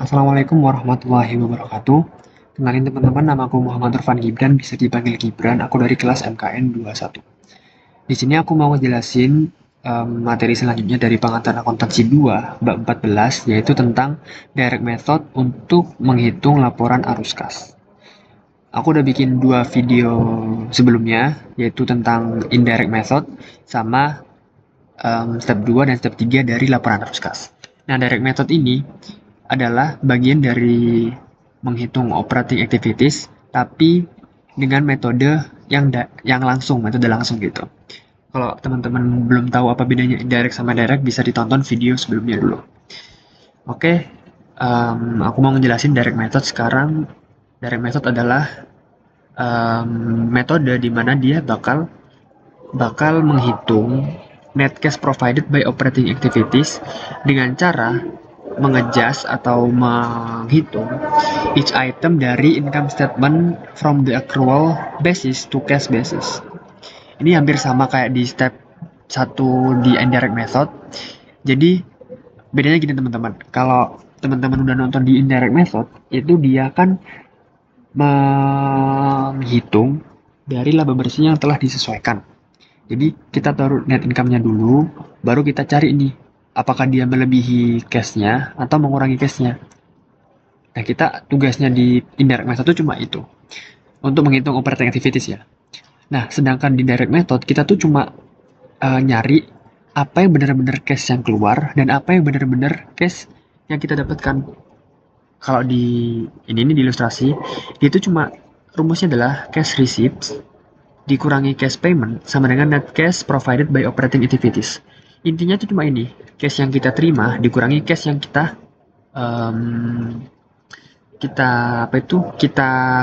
Assalamualaikum warahmatullahi wabarakatuh. Kenalin teman-teman, namaku Muhammad Irfan Gibran, bisa dipanggil Gibran. Aku dari kelas MKN 21. Di sini aku mau ngejelasin materi selanjutnya dari pengantar akuntansi 2, bab 14, yaitu tentang direct method untuk menghitung laporan arus kas. Aku udah bikin 2 video sebelumnya, yaitu tentang indirect method sama step 2 dan step 3 dari laporan arus kas. Nah, direct method ini adalah bagian dari menghitung operating activities, tapi dengan metode yang langsung, metode langsung gitu. Kalau teman-teman belum tahu apa bedanya indirect sama direct, bisa ditonton video sebelumnya dulu. Oke, aku mau ngejelasin direct method sekarang. Direct method adalah metode di mana dia bakal menghitung net cash provided by operating activities dengan cara mengejas atau menghitung each item dari income statement from the accrual basis to cash basis. Ini hampir sama kayak di step 1 di indirect method. Jadi bedanya gini teman-teman. Kalau teman-teman udah nonton di indirect method, itu dia kan menghitung dari laba bersih yang telah disesuaikan. Jadi kita taruh net income-nya dulu, baru kita cari nih apakah dia melebihi cash-nya atau mengurangi cash-nya. Nah, kita tugasnya di indirect method itu cuma itu, untuk menghitung operating activities ya. Nah, sedangkan di direct method kita tuh cuma nyari apa yang benar-benar cash yang keluar dan apa yang benar-benar cash yang kita dapatkan. Kalau di ini di ilustrasi, dia itu cuma rumusnya adalah cash receipts dikurangi cash payment sama dengan net cash provided by operating activities. Intinya itu cuma ini, cash yang kita terima dikurangi cash yang kita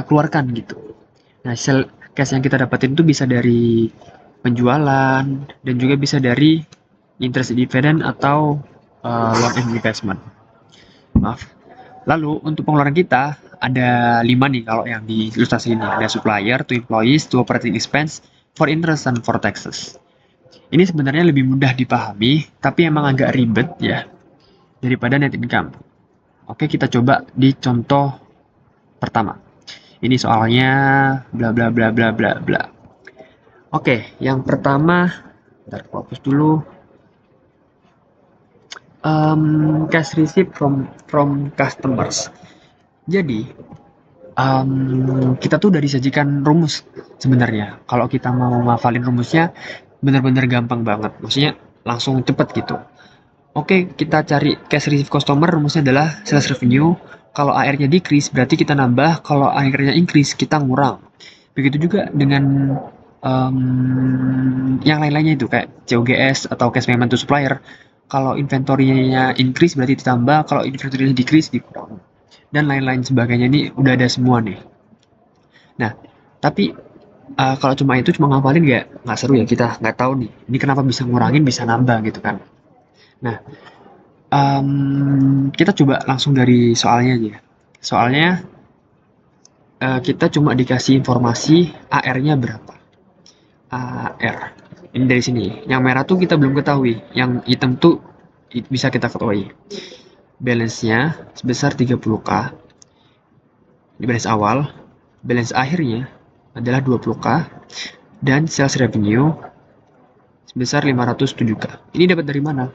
keluarkan gitu. Nah, cash yang kita dapetin itu bisa dari penjualan dan juga bisa dari interest dividend atau loan and investment. Maaf. Lalu untuk pengeluaran kita ada 5 nih kalau yang di ilustrasi ini. Ada supplier, to employees, to operating expense, for interest, and for taxes. Ini sebenarnya lebih mudah dipahami, tapi emang agak ribet ya daripada net income. Oke, kita coba di contoh pertama. Ini soalnya bla bla bla bla bla bla. Oke, yang pertama, ntar fokus dulu. Cash receipt from customers. Jadi kita tuh udah disajikan rumus sebenarnya. Kalau kita mau ngafalin rumusnya, bener-bener gampang banget. Maksudnya langsung cepet gitu. Oke, kita cari cash receipt customer, rumusnya adalah sales revenue. Kalau AR-nya decrease, berarti kita nambah. Kalau AR-nya increase, kita ngurang. Begitu juga dengan yang lain-lainnya itu, kayak COGS atau cash payment to supplier. Kalau inventory-nya increase, berarti ditambah. Kalau inventory-nya decrease, dikurang. Dan lain-lain sebagainya, ini udah ada semua nih. Nah, tapi kalau cuma itu cuma ngapalin nggak seru ya, kita nggak tahu nih ini kenapa bisa ngurangin bisa nambah gitu kan. Nah, kita coba langsung dari soalnya aja. Soalnya kita cuma dikasih informasi AR-nya berapa. AR ini dari sini, yang merah tuh kita belum ketahui, yang hitam tuh bisa kita ketahui. Balance-nya sebesar 30k di balance awal. Balance akhirnya adalah 20k dan sales revenue sebesar 507k. Ini dapat dari mana?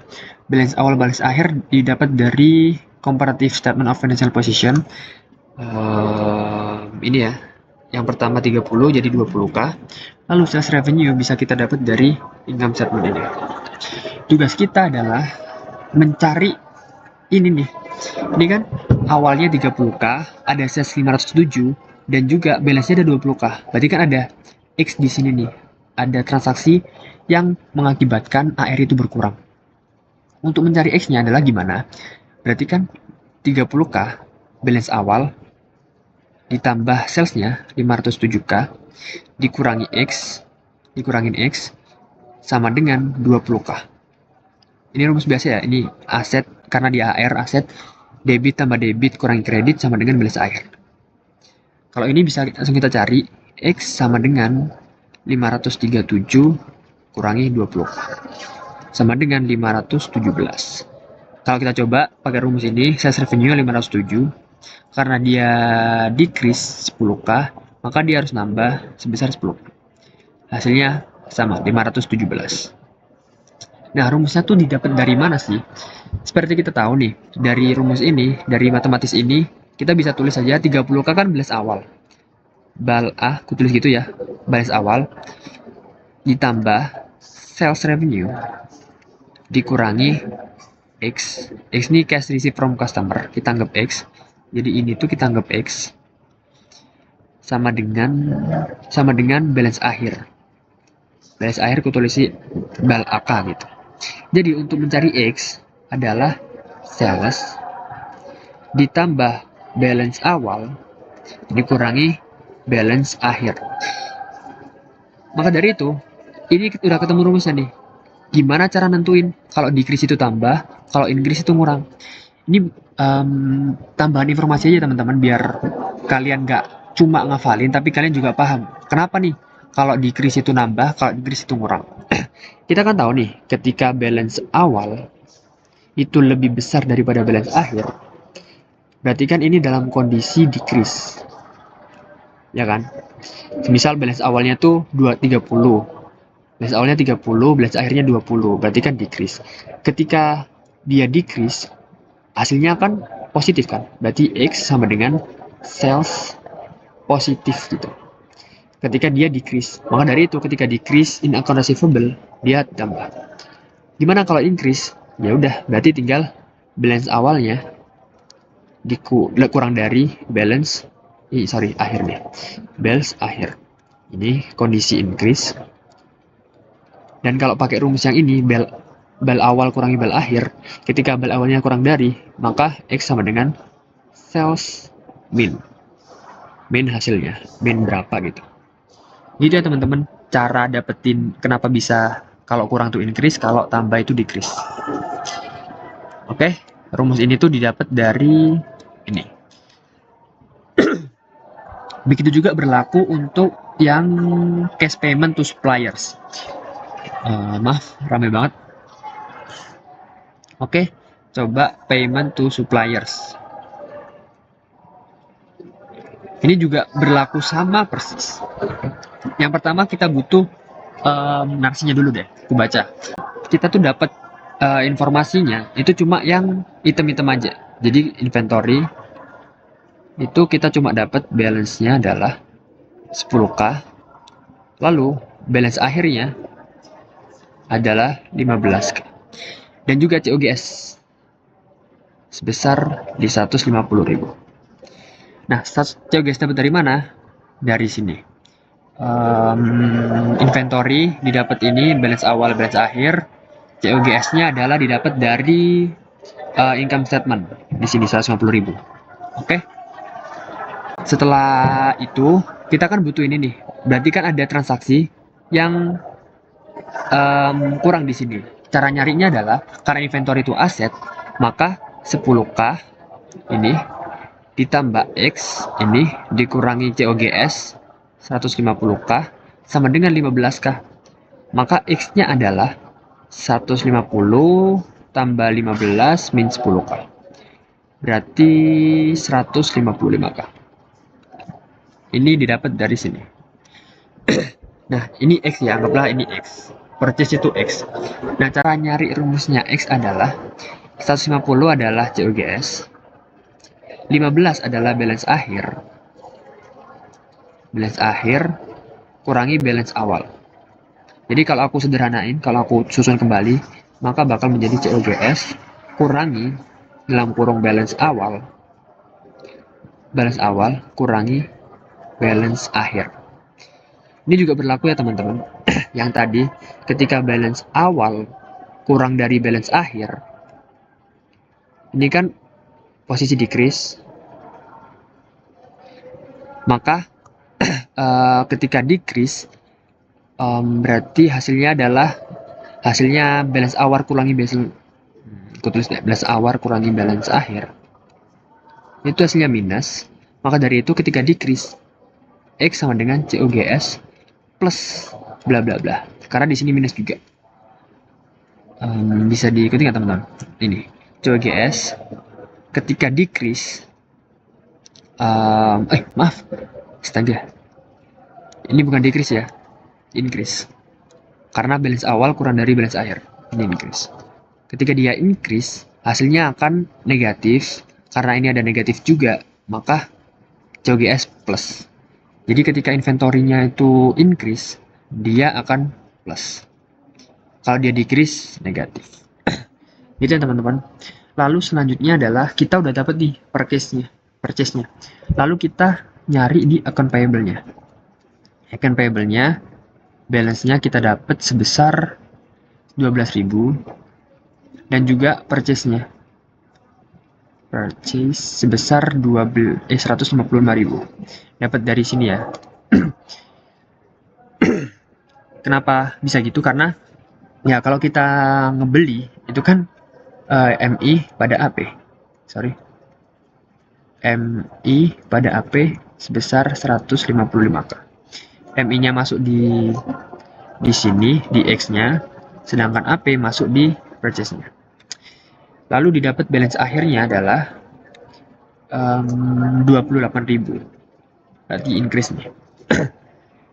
Balance awal, balance akhir didapat dari comparative statement of financial position. Ini ya, yang pertama 30 jadi 20k. Lalu sales revenue bisa kita dapat dari income statement ini. Tugas kita adalah mencari ini nih. Ini kan awalnya 30k, ada sales 507 dan juga balance-nya ada 20k. Berarti kan ada X di sini nih. Ada transaksi yang mengakibatkan AR itu berkurang. Untuk mencari X-nya adalah gimana? Berarti kan 30k balance awal ditambah sales-nya 507k dikurangin X sama dengan 20k. Ini rumus biasa ya, ini aset, karena di AR aset, debit tambah debit kurangi kredit sama dengan balance akhir. Kalau ini bisa langsung kita cari, X sama dengan 537 kurangi 20 sama dengan 517. Kalau kita coba pakai rumus ini, sales revenue 507, karena dia decrease 10k, maka dia harus nambah sebesar 10. Hasilnya sama, 517. Nah, rumusnya tuh didapat dari mana sih? Seperti kita tahu nih, dari rumus ini, dari matematis ini, kita bisa tulis saja 30k kan balance awal. Aku tulis gitu ya, balance awal, ditambah sales revenue, dikurangi X. X ini cash receipt from customer, kita anggap X. Jadi ini tuh kita anggap X sama dengan balance akhir. Balance akhir aku tulis bal AK gitu. Jadi untuk mencari X adalah sales ditambah balance awal dikurangi balance akhir. Maka dari itu, ini udah ketemu rumusnya nih. Gimana cara nentuin kalau decrease itu tambah, kalau increase itu ngurang? Ini tambahan informasi aja teman-teman, biar kalian nggak cuma ngafalin, tapi kalian juga paham. Kenapa nih? Kalau decrease itu nambah, kalau increase itu ngurang. Kita kan tahu nih, ketika balance awal itu lebih besar daripada balance akhir, berarti kan ini dalam kondisi decrease. Ya kan? Misal balance awalnya tuh 230. Balance awalnya 30, balance akhirnya 20, berarti kan decrease. Ketika dia decrease, hasilnya kan positif kan? Berarti X sama dengan sales positif gitu. Ketika dia decrease, maka dari itu ketika decrease in account receivable dia tambah. Gimana kalau increase? Ya udah, berarti tinggal balance awalnya kurang dari balance akhir nih. Balance akhir. Ini kondisi increase. Dan kalau pakai rumus yang ini, bal awal kurangi bal akhir, ketika bal awalnya kurang dari, maka X sama dengan sales min. Min hasilnya, min berapa gitu. Gitu ya teman-teman, cara dapetin kenapa bisa kalau kurang tuh increase, kalau tambah itu decrease. Oke, rumus ini tuh didapat dari ini. Begitu juga berlaku untuk yang cash payment to suppliers. Maaf, ramai banget. Oke, coba payment to suppliers. Ini juga berlaku sama persis. Yang pertama kita butuh narasinya dulu deh, aku baca. Kita tuh dapat informasinya itu cuma yang item-item aja. Jadi inventory itu kita cuma dapat balance-nya adalah 10k. Lalu balance akhirnya adalah 15k. Dan juga COGS sebesar di 150.000. Nah, COGS dapat dari mana? Dari sini. Inventory didapat ini, balance awal, balance akhir. COGS-nya adalah didapat dari income statement. Di sini 150.000. Oke. Setelah itu, kita kan butuh ini nih. Berarti kan ada transaksi yang kurang di sini. Cara nyarinya adalah karena inventory itu aset, maka 10k ini ditambah X ini dikurangi COGS 150k sama dengan 15k. Maka X-nya adalah 150 tambah 15 min 10k. Berarti 155k. Ini didapat dari sini. Nah, ini X ya, anggaplah ini X. Purchase itu X. Nah, cara nyari rumusnya X adalah 150 adalah COGS, 15 adalah balance akhir. Balance akhir kurangi balance awal. Jadi kalau aku sederhanain, kalau aku susun kembali, maka bakal menjadi COGS kurangi dalam kurung balance awal. Balance awal kurangi balance akhir. Ini juga berlaku ya teman-teman. Yang tadi ketika balance awal kurang dari balance akhir, ini kan posisi decrease, maka ketika decrease berarti hasilnya adalah balance awal kurangi balance awal kurangi balance akhir, itu hasilnya minus. Maka dari itu ketika decrease, X sama dengan COGS plus bla bla bla, karena di sini minus juga. Bisa diikuti nggak teman-teman? Ini COGS ketika decrease, maaf, astaga, ini bukan decrease ya, increase. Karena balance awal kurang dari balance akhir, ini increase. Ketika dia increase, hasilnya akan negatif. Karena ini ada negatif juga, maka COGS plus. Jadi ketika inventory-nya itu increase, dia akan plus. Kalau dia decrease, negatif. Gitu ya teman-teman. Lalu selanjutnya adalah kita udah dapat nih purchase-nya. Lalu kita nyari di account payable-nya. Account payable-nya, balance-nya kita dapat sebesar 12.000 dan juga purchase-nya. Purchase sebesar 155.000. Dapat dari sini ya. Kenapa bisa gitu? Karena ya kalau kita ngebeli itu kan MI pada AP. Sorry. MI pada AP sebesar 155k. MI-nya masuk di sini di X-nya, sedangkan AP masuk di purchase-nya. Lalu didapat balance akhirnya adalah 28.000. Berarti increase nih.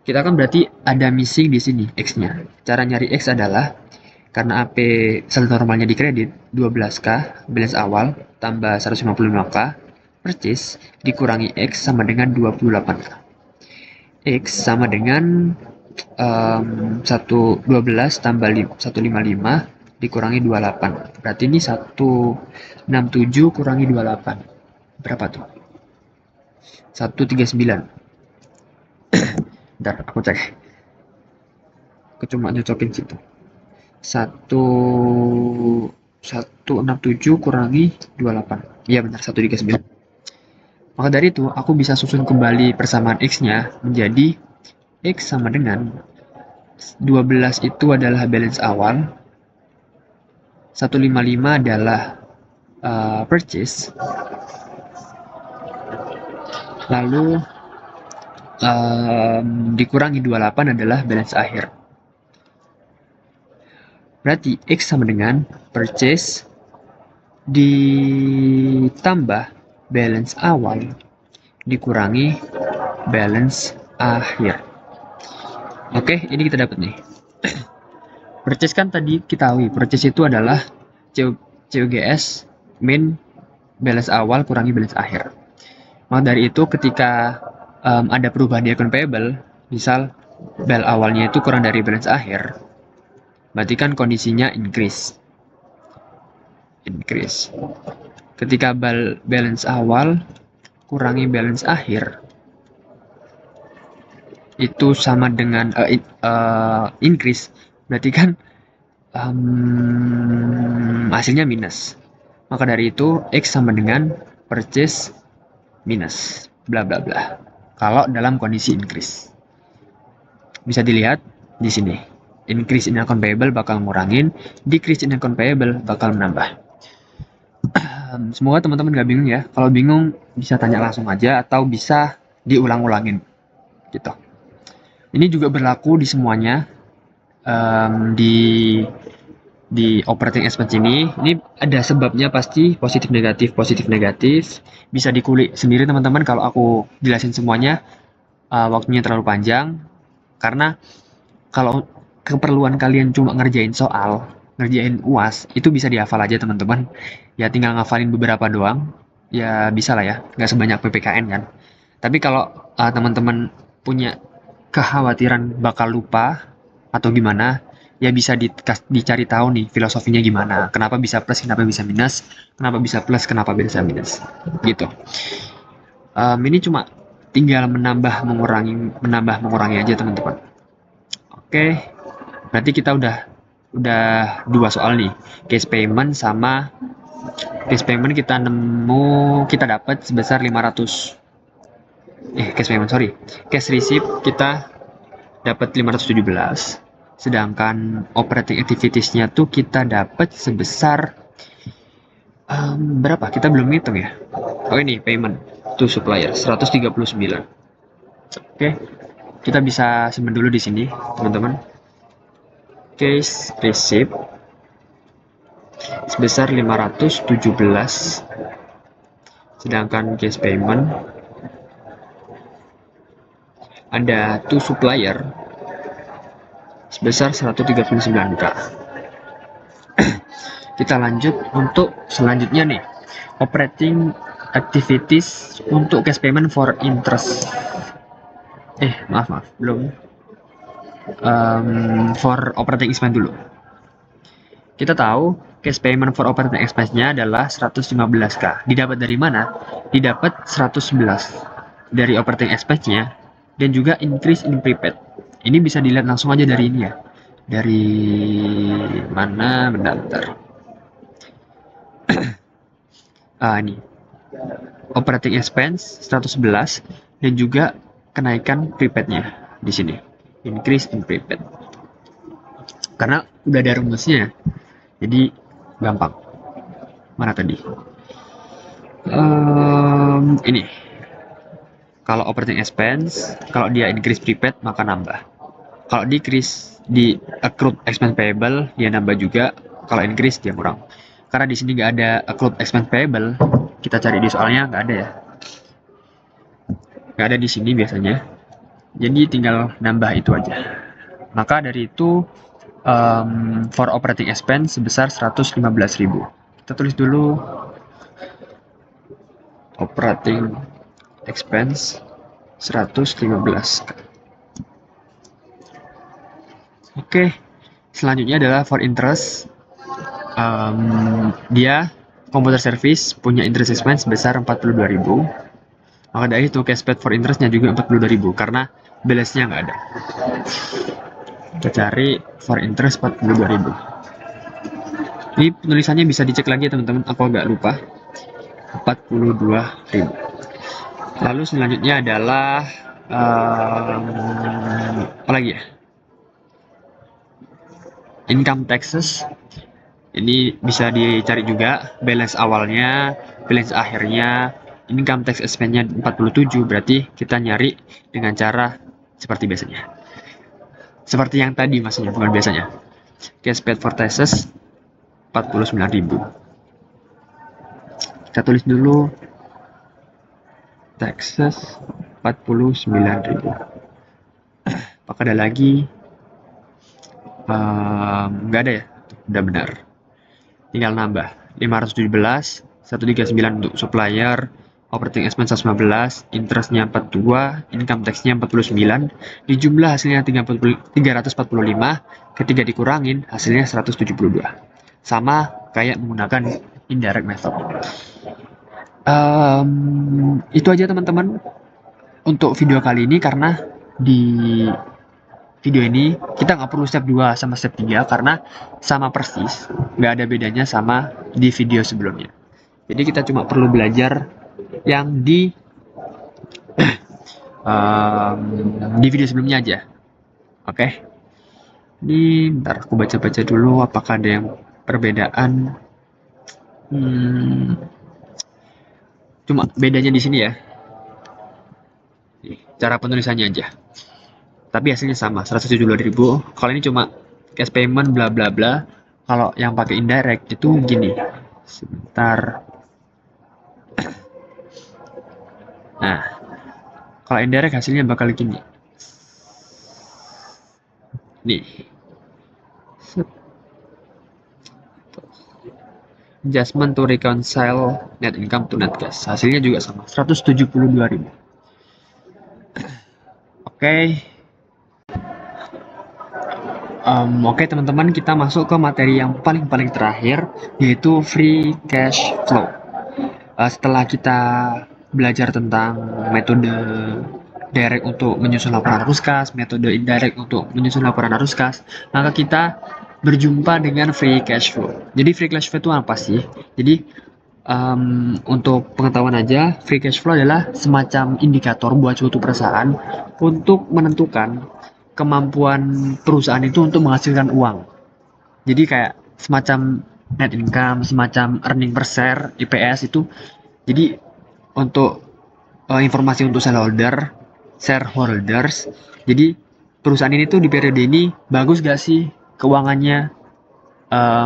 Kita kan berarti ada missing di sini X-nya. Cara nyari X adalah karena AP saldo normalnya di kredit 12k balance awal tambah 155k purchase dikurangi X sama dengan 28k. X sama dengan 12 tambah 155 dikurangi 28. Berarti ini 167 kurangi 28. Berapa tuh? 139. Bentar, aku cek. Aku cuma nyocokin situ. 167 kurangi 28. Iya benar, 139. Maka dari itu, aku bisa susun kembali persamaan X-nya menjadi X sama dengan 12 itu adalah balance awal, 155 adalah purchase, lalu dikurangi 28 adalah balance akhir. Berarti X sama dengan purchase ditambah balance awal dikurangi balance akhir. Oke, ini kita dapat nih. Purchase kan tadi kita tahu, purchase itu adalah COGS min balance awal kurangi balance akhir. Maka dari itu ketika ada perubahan di account payable, misal bal awalnya itu kurang dari balance akhir, berarti kan kondisinya increase. Ketika balance awal kurangi balance akhir, itu sama dengan increase, berarti kan hasilnya minus. Maka dari itu X sama dengan purchase minus bla bla bla. Kalau dalam kondisi increase, bisa dilihat di sini. Increase in account payable bakal ngurangin, decrease in account payable bakal menambah. Semoga teman-teman gak bingung ya. Kalau bingung bisa tanya langsung aja atau bisa diulang-ulangin gitu. Ini juga berlaku di semuanya. Di operating expense ini ada sebabnya pasti positif negatif bisa dikulik sendiri teman-teman kalau aku jelasin semuanya waktunya terlalu panjang karena kalau keperluan kalian cuma ngerjain UAS itu bisa dihafal aja teman-teman ya tinggal ngafalin beberapa doang ya bisa lah ya nggak sebanyak PPKN kan tapi kalau teman-teman punya kekhawatiran bakal lupa atau gimana ya bisa dicari tahu nih filosofinya gimana kenapa bisa plus kenapa bisa minus kenapa bisa plus kenapa bisa minus gitu ini cuma tinggal menambah mengurangi aja teman-teman oke berarti kita udah 2 soal nih cash payment sama cash payment kita dapat sebesar 500 cash receipt kita dapat 517 sedangkan operating activities-nya tuh kita dapat sebesar berapa? Kita belum hitung ya. Oh ini payment to supplier 139. Oke. Kita bisa simpan dulu di sini, teman-teman. Case receipt sebesar 517, sedangkan cash payment ada to supplier sebesar 139k. Kita lanjut untuk selanjutnya nih, operating activities untuk cash payment for interest. Maaf, belum. For operating expense dulu. Kita tahu cash payment for operating expense-nya adalah 115k. Didapat dari mana? Didapat 111 dari operating expense-nya dan juga increase in prepaid. Ini bisa dilihat langsung aja dari ini ya. Dari mana? Bentar. Ini. Operating expense 111 dan juga kenaikan prepaid-nya di sini. Increase in prepaid. Karena udah ada rumusnya. Jadi gampang. Mana tadi? Ini. Kalau operating expense, kalau dia increase prepaid maka nambah. Kalau decrease di accrued expense payable dia nambah juga. Kalau increase dia kurang. Karena di sini nggak ada accrued expense payable, kita cari di soalnya nggak ada ya. Nggak ada di sini biasanya. Jadi tinggal nambah itu aja. Maka dari itu for operating expense sebesar 115.000. Kita tulis dulu operating expense 115. Oke, selanjutnya adalah for interest. Dia computer service punya interest expense sebesar 42.000. Maka dari itu cash paid for interestnya juga 42.000 karena balance-nya nggak ada. Kita cari for interest 42.000. Ini penulisannya bisa dicek lagi ya teman-teman, aku agak lupa. 42.000. Lalu selanjutnya adalah apa lagi ya? Income taxes. Ini bisa dicari juga balance awalnya, balance akhirnya. Income tax expense-nya 47, berarti kita nyari dengan cara seperti biasanya. Seperti yang tadi maksudnya, bukan biasanya. Cash paid for taxes 49.000. Kita tulis dulu taxes 49.000. Apakah ada lagi? Nggak ada ya? Udah benar. Tinggal nambah 517, 139 untuk supplier, operating expense 115, interestnya 42, income tax-nya 49, dijumlah hasilnya 345, ketika dikurangin hasilnya 172. Sama kayak menggunakan indirect method. Itu aja teman-teman untuk video kali ini, karena di video ini kita nggak perlu step 2 sama step 3 karena sama persis, nggak ada bedanya sama di video sebelumnya. Jadi kita cuma perlu belajar yang di video sebelumnya aja. Oke. Ini bentar aku baca-baca dulu apakah ada yang perbedaan. Cuma bedanya di sini ya. Cara penulisannya aja. Tapi hasilnya sama, 172.000. Kalau ini cuma cash payment bla bla bla. Kalau yang pakai indirect itu gini. Sebentar. Nah, kalau indirect hasilnya bakal gini. Nih. Adjustment to reconcile net income to net cash. Hasilnya juga sama, 172.000. Oke. Oke teman-teman, kita masuk ke materi yang paling terakhir, yaitu free cash flow. Setelah kita belajar tentang metode direct untuk menyusun laporan arus kas, metode indirect untuk menyusun laporan arus kas, maka kita berjumpa dengan free cash flow. Jadi free cash flow itu apa sih? Jadi untuk pengetahuan aja, free cash flow adalah semacam indikator buat suatu perusahaan untuk menentukan kemampuan perusahaan itu untuk menghasilkan uang. Jadi kayak semacam net income, semacam earning per share, EPS itu. Jadi untuk informasi untuk shareholders. Jadi perusahaan ini tuh di periode ini bagus gak sih keuangannya?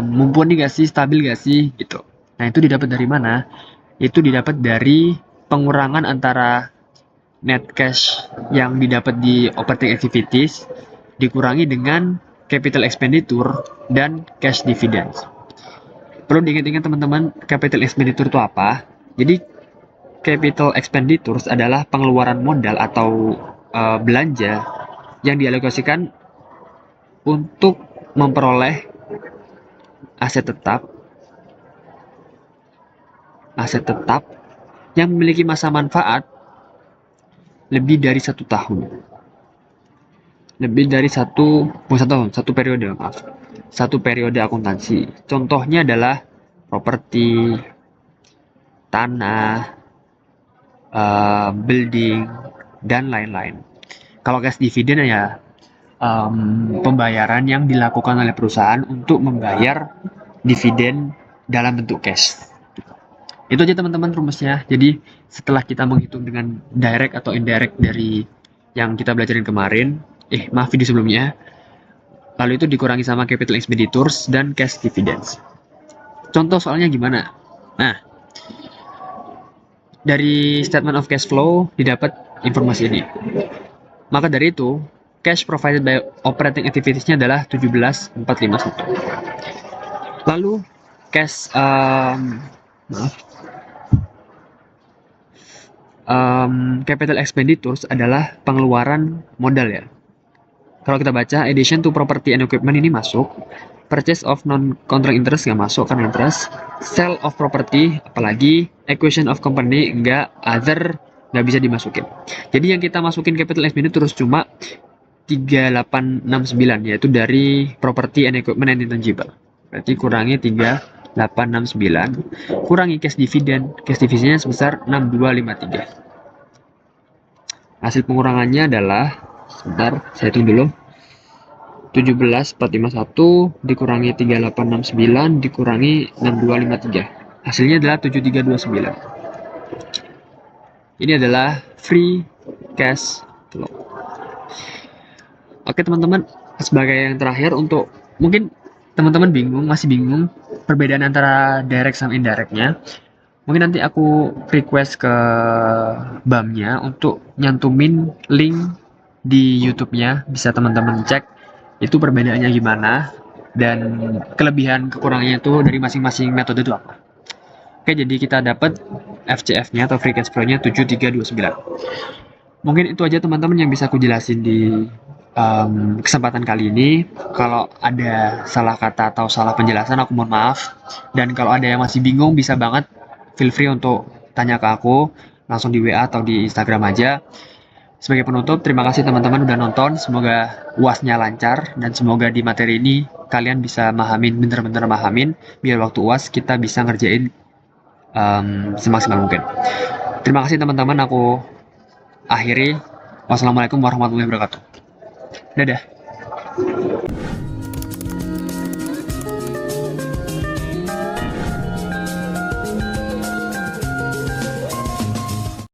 mumpuni gak sih, stabil gak sih, gitu. Nah, itu didapat dari mana? Itu didapat dari pengurangan antara net cash yang didapat di operating activities dikurangi dengan capital expenditure dan cash dividends. Perlu diingat-ingat teman-teman, capital expenditure itu apa? Jadi capital expenditures adalah pengeluaran modal atau belanja yang dialokasikan untuk memperoleh aset tetap, aset tetap yang memiliki masa manfaat lebih dari 1 tahun. Lebih dari satu periode, maaf. Satu periode akuntansi. Contohnya adalah properti, tanah, building, dan lain-lain. Kalau cash dividend ya pembayaran yang dilakukan oleh perusahaan untuk membayar dividen dalam bentuk cash. Itu aja teman-teman rumusnya. Jadi setelah kita menghitung dengan direct atau indirect dari yang kita belajarin kemarin, maaf video sebelumnya, lalu itu dikurangi sama capital expenditures dan cash dividends. Contoh soalnya gimana? Nah, dari statement of cash flow didapat informasi ini. Maka dari itu, cash provided by operating activities-nya adalah 17,451. Lalu cash capital expenditures adalah pengeluaran modal ya. Kalau kita baca addition to property and equipment ini masuk, purchase of non controlling interest nggak masuk karena interest, sale of property apalagi, acquisition of company nggak, other nggak bisa dimasukin. Jadi yang kita masukin capital expenditure terus cuma 3869 yaitu dari property and equipment and intangible. Berarti kurangi 3869 kurangi cash dividend. Cash dividendnya sebesar 6253. Hasil pengurangannya adalah, sebentar saya hitung dulu, 17,451 dikurangi 3869 dikurangi 6253. Hasilnya adalah 7329. Ini adalah free cash flow. Oke teman-teman, sebagai yang terakhir untuk mungkin teman-teman masih bingung perbedaan antara direct sama indirectnya. Mungkin nanti aku request ke BAM-nya untuk nyantumin link di YouTube-nya, bisa teman-teman cek itu perbedaannya gimana dan kelebihan kekurangannya itu dari masing-masing metode itu apa. Oke, jadi kita dapat FCF-nya atau free cash flow-nya 7329. Mungkin itu aja teman-teman yang bisa aku jelasin di kesempatan kali ini. Kalau ada salah kata atau salah penjelasan aku mohon maaf. Dan kalau ada yang masih bingung bisa banget feel free untuk tanya ke aku langsung di WA atau di Instagram aja. Sebagai penutup, terima kasih teman-teman udah nonton. Semoga UASnya lancar dan semoga di materi ini kalian bisa bener-bener mahamin biar waktu UAS kita bisa ngerjain semaksimal mungkin. Terima kasih teman-teman, aku akhiri. Wassalamualaikum warahmatullahi wabarakatuh. Dadah.